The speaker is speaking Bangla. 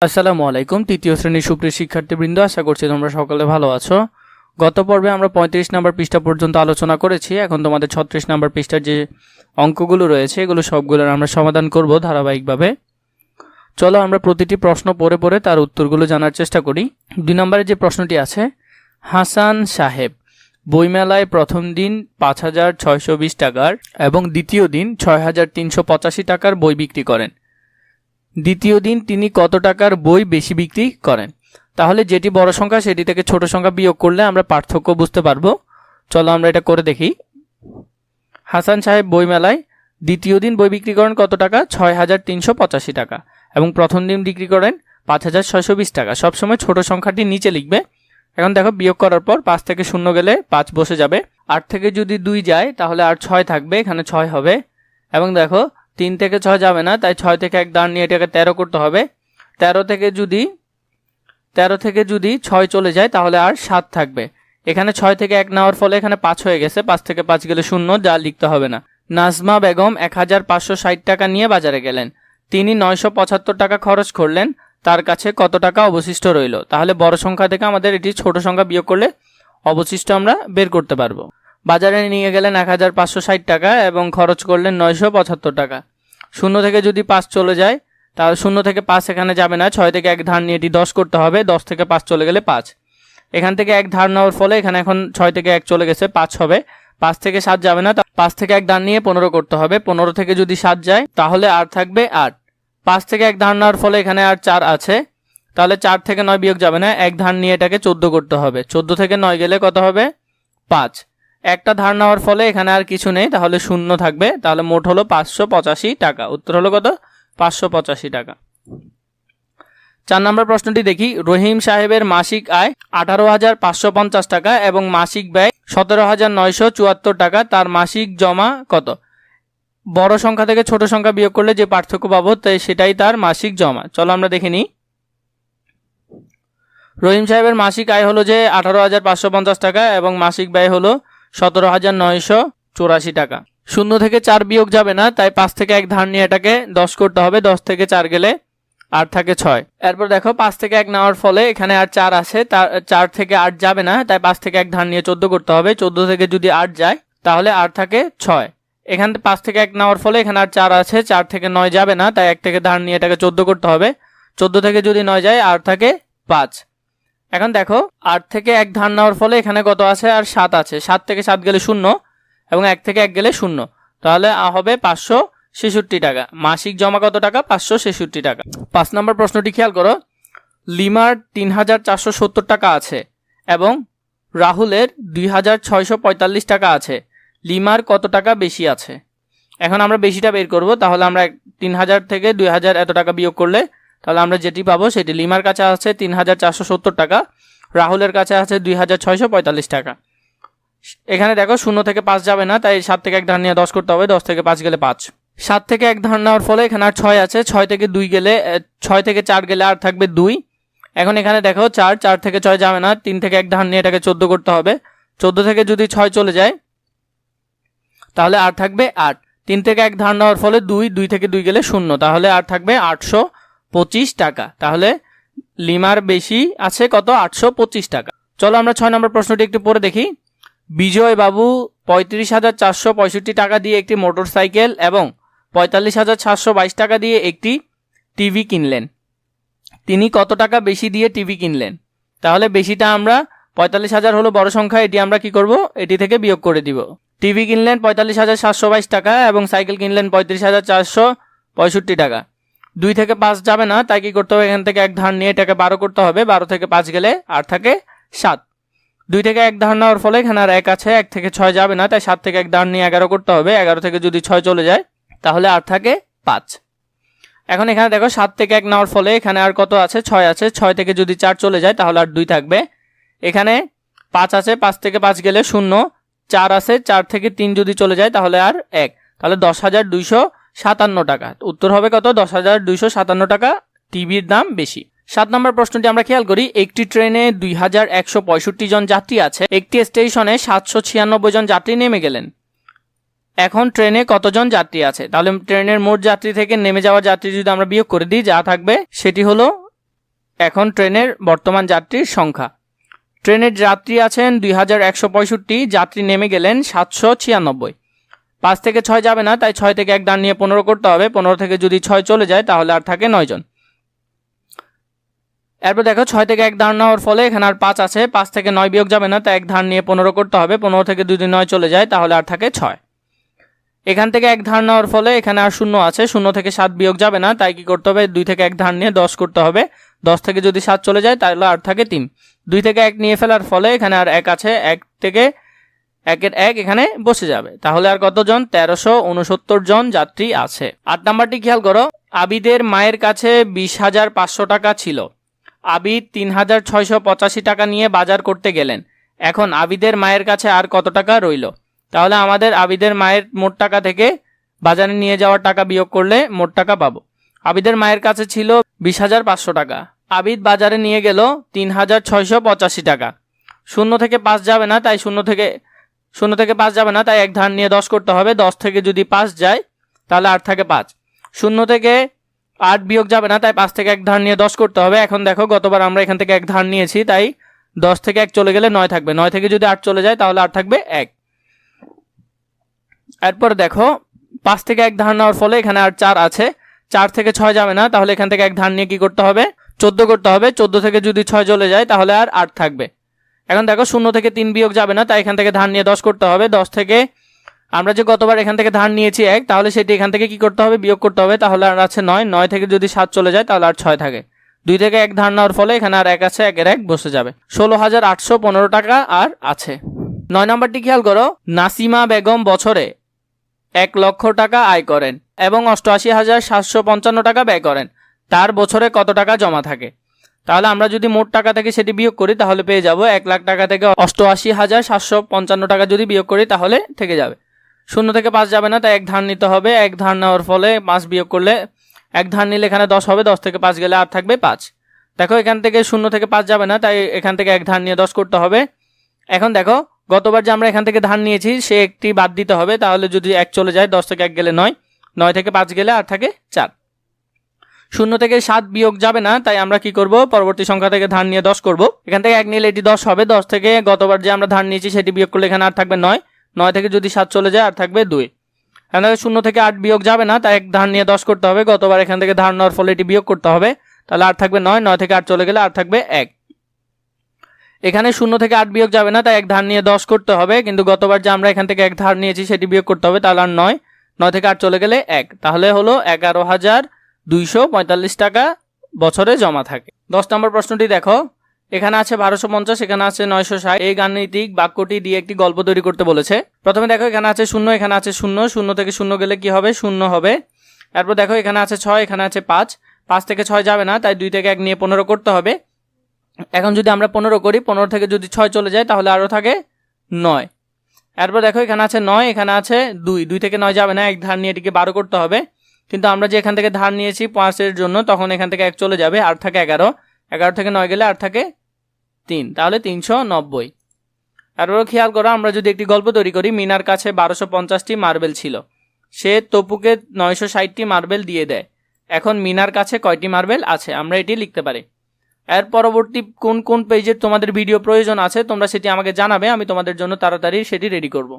আসসালামু আলাইকুম। তৃতীয় শ্রেণীর সুপ্রিয় শিক্ষার্থীবৃন্দ, আশা করছি তোমরা সকলে ভালো আছো। গত পর্বে আমরা 35 নম্বর পৃষ্ঠা পর্যন্ত আলোচনা করেছি। এখন তোমাদের 36 নম্বর পৃষ্ঠার যে অঙ্কগুলো রয়েছে এগুলো সবগুলোর আমরা সমাধান করব ধারাবাহিকভাবে। চলো আমরা প্রতিটি প্রশ্ন পড়ে পড়ে তার উত্তরগুলো জানার চেষ্টা করি। 2 নম্বরের যে প্রশ্নটি আছে, হাসান সাহেব বইমেলায় প্রথম দিন 5,620 টাকার এবং দ্বিতীয় দিন 6,385 টাকার বই বিক্রি করেন। দ্বিতীয় দিন তিনি কত টাকার বই বেশি বিক্রি করেন? তাহলে যেটি বড় সংখ্যা সেটি থেকে ছোট সংখ্যা বিয়োগ করলে আমরা পার্থক্য বুঝতে পারবো। চলো আমরা এটা করে দেখি। হাসান সাহেব বইমেলায় দ্বিতীয় দিন বই বিক্রি করেন কত টাকা? 6,385 টাকা এবং প্রথম দিন বিক্রি করেন 5,620 টাকা। সবসময় ছোট সংখ্যাটি নিচে লিখবে। এখন দেখো, বিয়োগ করার পর 5 থেকে 0 গেলে 5 বসে যাবে। 8 থেকে যদি 2 যায় তাহলে আর 6 থাকবে, এখানে 6 হবে। এবং দেখো 3 থেকে 6 যাবে না, তাই 6 থেকে 1 দাঁড় নিয়ে এটাকে 13 করতে হবে। 13 থেকে যদি 6 চলে যায় তাহলে আর 7 থাকবে। এখানে 6 থেকে 1 নেওয়ার ফলে এখানে 5 হয়ে গেছে। 5 থেকে 5 গেলে 0, যা লিখতে হবে না। নাজমা বেগম 1,560 টাকা নিয়ে বাজারে গেলেন। তিনি 975 টাকা খরচ করলেন। তার কাছে কত টাকা অবশিষ্ট রইল? তাহলে বড় সংখ্যা থেকে আমাদের এটি ছোট সংখ্যা বিয়োগ করলে অবশিষ্ট আমরা বের করতে পারবো। বাজারে নিয়ে গেলেন 1,560 টাকা এবং খরচ করলেন 975 টাকা। 0 থেকে যদি 5 চলে যায় তাহলে 0 থেকে 5 এখানে যাবে না। 6 থেকে 1 ধার নিয়ে এটি 10 করতে হবে। 10 থেকে 5 চলে গেলে 5। এখান থেকে 1 ধার নেওয়ার ফলে এখানে এখন 6 থেকে 1 চলে গেছে, 5 হবে। 5 থেকে 7 যাবে না, 5 থেকে 1 ধার নিয়ে 15 করতে হবে। 15 থেকে যদি 7 যায় তাহলে আর থাকবে 8। 5 থেকে 1 ধার নেওয়ার ফলে এখানে আর 4 আছে, তাহলে 4 থেকে 9 বিয়োগ যাবে না। 1 ধার নিয়ে এটাকে 14 করতে হবে। 14 থেকে 9 গেলে কত হবে? 5। একটা ধার নেওয়ার ফলে এখানে আর কিছু নেই, তাহলে 0 থাকবে। তাহলে মোট হলো 585 টাকা। উত্তর হলো কত? 585 টাকা। 4 নম্বর প্রশ্নটি দেখি। রহিম সাহেবের মাসিক আয় 18,550 টাকা এবং মাসিক ব্যয় 17,974 টাকা। তার মাসিক জমা কত? বড় সংখ্যা থেকে ছোট সংখ্যা বিয়োগ করলে যে পার্থক্য পাবো সেটাই তার মাসিক জমা। চলো আমরা দেখে নিই। রহিম সাহেবের মাসিক আয় হলো যে 18,550 টাকা এবং মাসিক ব্যয় হলো 17,984 টাকা। 0 থেকে 4 বিয়োগ যাবে না, তাই 5 থেকে 1 ধার নিয়ে এটাকে 10 করতে হবে। 10 থেকে 4 গেলে আর থাকে 6। এরপর দেখো 5 থেকে 1 নেওয়ার ফলে এখানে আর 4 আছে, 4 থেকে 8 যাবে না, তাই 5 থেকে 1 ধার নিয়ে 14 করতে হবে। 14 থেকে যদি 8 যায় তাহলে আর থাকে 6। এখানে 5 থেকে 1 নেওয়ার ফলে এখানে আর 4 আছে, 4 থেকে 9 যাবে না, তাই 1 থেকে ধার নিয়ে এটাকে 14 করতে হবে। 14 থেকে যদি 9 যায় আর থাকে 5। এখন দেখো 8 থেকে 1 ধার নেওয়ার ফলে এখানে কত আছে? আর 7 আছে। 7 থেকে 7 গেলে 0 এবং 1 থেকে 1 গেলে 0, তাহলে হবে 566 টাকা। মাসিক জমা কত টাকা? 566 টাকা। 5 নম্বর প্রশ্নটি খেয়াল করো। লিমার 3,470 টাকা আছে এবং রাহুলের 2,645 টাকা আছে। লিমার কত টাকা বেশি আছে? এখন আমরা বেশিটা বের করব। তাহলে আমরা 3,000 থেকে 2,000 এত টাকা বিয়োগ করলে তাহলে আমরা যেটি পাবো সেটি, লিমার কাছে আছে 3,470 টাকা, রাহুলের কাছে আছে 2,645 টাকা। এখানে দেখো 0 থেকে 5 যাবে না, তাই 7 থেকে 1 ধার নিয়ে 10 করতে হবে। 10 থেকে 5 গেলে 5। 7 থেকে 1 ধার নেওয়ার ফলে এখানে আর 6 আছে। 6 থেকে 4 গেলে আর থাকবে 2। এখন এখানে দেখো 4 থেকে 6 যাবে না, 3 থেকে 1 ধার নিয়ে এটাকে 14 করতে হবে। 14 থেকে যদি 6 চলে যায় তাহলে আর থাকবে 8। 3 থেকে 1 ধার নেওয়ার ফলে 2 থেকে 2 গেলে 0, তাহলে আর থাকবে 825 টাকা। তাহলে লিমার বেশি আছে কত? 825 টাকা। চলো আমরা 6 নম্বর প্রশ্নটি একটু পড়ে দেখি। বিজয় বাবু 35,465 টাকা দিয়ে একটি মোটরসাইকেল এবং 45,722 টাকা দিয়ে একটি টিভি কিনলেন। তিনি কত টাকা বেশি দিয়ে টিভি কিনলেন? তাহলে বেশিটা আমরা 45,000 হলো বড় সংখ্যা, এটি আমরা কি করব? এটি থেকে বিয়োগ করে দিব। টিভি কিনলেন 45,722 টাকা এবং সাইকেল কিনলেন 35,465 টাকা। 2 থেকে 5 যাবে না, তাই কি করতে হবে? এখান থেকে 1 ধার নিয়ে এটাকে 12 করতে হবে। 12 থেকে 5 গেলে আর থাকে 7। 2 থেকে 1 ধার নেওয়ার ফলে এখানে আর 1 আছে। 1 থেকে 6 যাবে না, তাই 7 থেকে 1 ধার নিয়ে 11 করতে হবে। 11 থেকে যদি 6 চলে যায় তাহলে আর থাকে 5। এখন এখানে দেখো 7 থেকে 1 নেওয়ার ফলে এখানে আর কত আছে? 6 আছে। 6 থেকে যদি 4 চলে যায় তাহলে আর 2 থাকবে। এখানে 5 আছে। 5 থেকে 5 গেলে 0, 4 আছে। 4 থেকে 3 যদি চলে যায় তাহলে আর 1, তাহলে 10,257 টাকা। উত্তর হবে কত? 10,257 টাকা। টিভির দাম বেশি। 7 নম্বর প্রশ্নটি আমরা খেয়াল করি। একটি ট্রেনে 2,165 জন যাত্রী আছে। একটি স্টেশনে 796 জন যাত্রী নেমে গেলেন। এখন ট্রেনে কতজন যাত্রী আছে? তাহলে ট্রেনের মোট যাত্রী থেকে নেমে যাওয়া যাত্রী যদি আমরা বিয়োগ করে দিই, যা থাকবে সেটি হলো এখন ট্রেনের বর্তমান যাত্রীর সংখ্যা। ট্রেনের যাত্রী আছেন 2165, যাত্রী নেমে গেলেন 796। 5 থেকে 6 যাবে না, তাই 6 থেকে 1 দাঁড় নিয়ে 15 করতে হবে। 15 থেকে যদি 6 চলে যায় তাহলে আর থাকে 9 জন। এরপর দেখো 6 থেকে 1 ধার নেওয়ার ফলে এখানে আর 5 আছে। 5 থেকে 9 বিয়োগ যাবে না, তাই 1 ধার নিয়ে 15 করতে হবে। 15 থেকে যদি 9 চলে যায় তাহলে আর থাকে 6। এখান থেকে 1 ধার নেওয়ার ফলে এখানে আর 0 আছে। 0 থেকে 7 বিয়োগ যাবে না, তাই কি করতে হবে, 2 থেকে 1 ধার নিয়ে 10 করতে হবে। 10 থেকে যদি 7 চলে যায় তাহলে আর থাকে 3। 2 থেকে 1 নিয়ে ফেলার ফলে এখানে আর 1 আছে। 1 থেকে 1-এর 1 এখানে বসে যাবে। তাহলে আর কতজন, 1369 জন যাত্রী আছে। 8 নাম্বারটি খেয়াল করো, আবিদের মায়ের কাছে 20,500 টাকা ছিল। আবিদ 3,685 টাকা নিয়ে বাজার করতে গেলেন। এখন আবিদের মায়ের কাছে আর কত টাকা রইল? তাহলে আমাদের আবিদের মায়ের মোট টাকা থেকে বাজারে নিয়ে যাওয়ার টাকা বিয়োগ করলে মোট টাকা পাবো। আবিদের মায়ের কাছে ছিল 20,500 টাকা। আবিদ বাজারে নিয়ে গেল 3,685 টাকা। 0 থেকে 5 যাবে না, তাই 0 থেকে 5 যাবে না, তাই 1 ধার নিয়ে 10 করতে হবে। 10 থেকে যদি 5 যায় তাহলে আর থাকে 5। 0 থেকে 8 বিয়োগ যাবে না, তাই 5 থেকে 1 ধার নিয়ে 10 করতে হবে। এখন দেখো গতবার আমরা এখান থেকে 1 ধার নিয়েছি, তাই 10 থেকে 1 চলে গেলে 9 থাকবে। 9 থেকে যদি 8 চলে যায় তাহলে আর থাকবে 1। এরপর দেখো 5 থেকে 1 ধার নেওয়ার ফলে এখানে আর 4 আছে। 4 থেকে 6 যাবে না, তাহলে এখান থেকে 1 ধার নিয়ে কি করতে হবে, 14 করতে হবে। 14 থেকে যদি 6 চলে যায় তাহলে আর 8 থাকবে। এখন দেখো 0 থেকে 3 বিয়োগ যাবে না, তাই এখান থেকে ধার নিয়ে 10 করতে হবে। 10 থেকে আমরা যে গতবার এখান থেকে ধার নিয়েছি 1, তাহলে সেটি এখান থেকে কি করতে হবে, বিয়োগ করতে হবে। তাহলে আর আছে 9। 9 থেকে যদি 7 চলে যায় তাহলে আর 6 থাকে। 2 থেকে 1 ধার নেওয়ার ফলে এখানে আর 1 আছে। 1-এর 1 বসে যাবে। 16,815 টাকা আর আছে। 9 নম্বরটি খেয়াল করো, নাসিমা বেগম বছরে 1 লক্ষ টাকা আয় করেন এবং 88,755 টাকা ব্যয় করেন। তার বছরে কত টাকা জমা থাকে? তাহলে আমরা যদি মোট টাকা থেকে সেটি বিয়োগ করি তাহলে পেয়ে যাব 1 লাখ টাকা থেকে 88,755 টাকা যদি বিয়োগ করি তাহলে থেকে যাবে। 0 থেকে 5 যাবে না, তাই 1 ধার নিতে হবে। 1 ধার নেওয়ার ফলে 5 বিয়োগ করলে 1 ধার নিলে এখানে 10 হবে। 10 থেকে 5 গেলে আর থাকবে 5। দেখো এখান থেকে 0 থেকে 5 যাবে না, তাই এখান থেকে 1 ধার নিয়ে 10 করতে হবে। এখন দেখো গতবার যে আমরা এখান থেকে ধার নিয়েছি সে একটি বাদ দিতে হবে। তাহলে যদি 1 চলে যায়, 10 থেকে 1 গেলে 9, 9 থেকে 5 গেলে আর থাকে 4। 0 থেকে 7 বিয়োগ যাবে না, তাই আমরা কি করব, পরবর্তী সংখ্যা থেকে ধার নিয়ে 10 করব। এখান থেকে 1 নিলে এটি 10 হবে। 10 থেকে গতবার যে আমরা ধার নিয়েছি সেটি বিয়োগ করলে এখানে আর থাকবে 9। 9 থেকে যদি 7 চলে যায় আর থাকবে 2। এখান থেকে 0 থেকে 8 বিয়োগ যাবে না, তাই 1 ধার নিয়ে 10 করতে হবে। গতবার এখান থেকে ধার নেওয়ার ফলে এটি বিয়োগ করতে হবে। তাহলে আর থাকবে 9। 9 থেকে 8 চলে গেলে আর থাকবে 1। এখানে 0 থেকে 8 বিয়োগ যাবে না, তাই 1 ধার নিয়ে 10 করতে হবে। কিন্তু গতবার যে আমরা এখান থেকে 1 ধার নিয়েছি সেটি বিয়োগ করতে হবে। তাহলে আর 9। 9 থেকে 8 চলে গেলে 1। তাহলে হলো 11,245 টাকা বছরে জমা থাকে। 10 নম্বর প্রশ্নটি দেখো, এখানে আছে 1250, এখানে আছে 960। এই গাণিতিক বাক্যটি দিয়ে একটি গল্প তৈরি করতে বলেছে। প্রথমে দেখো এখানে আছে 0, এখানে আছে 0। 0 থেকে 0 গেলে কি হবে, 0 হবে। এরপর দেখো এখানে আছে 6, এখানে আছে 5। 5 থেকে 6 যাবে না, তাই 2 থেকে 1 নিয়ে 15 করতে হবে। এখন যদি আমরা 15 করি, 15 থেকে যদি 6 চলে যায় তাহলে আরও থাকে 9। এরপর দেখো এখানে আছে 9, এখানে আছে 2। 2 থেকে 9 যাবে না, 1 ধার নিয়ে এটিকে 12 করতে হবে। কিন্তু আমরা যে এখান থেকে ধার নিয়েছি 5-এর জন্য, তখন এখান থেকে 1 চলে যাবে, আর থাকে 11। 11 থেকে 9 গেলে আর থাকে 3, তাহলে 390। এরপর খেয়াল করো, আমরা যদি একটি গল্প তৈরি করি, মিনার কাছে 1250টি মার্বেল ছিল। সে তপুকে 960টি মার্বেল দিয়ে দেয়। এখন মিনার কাছে কয়টি মার্বেল আছে? আমরা এটি লিখতে পারি। এর পরবর্তী কোন কোন পেজের তোমাদের ভিডিও প্রয়োজন আছে তোমরা সেটি আমাকে জানাবে, আমি তোমাদের জন্য তাড়াতাড়ি সেটি রেডি করব।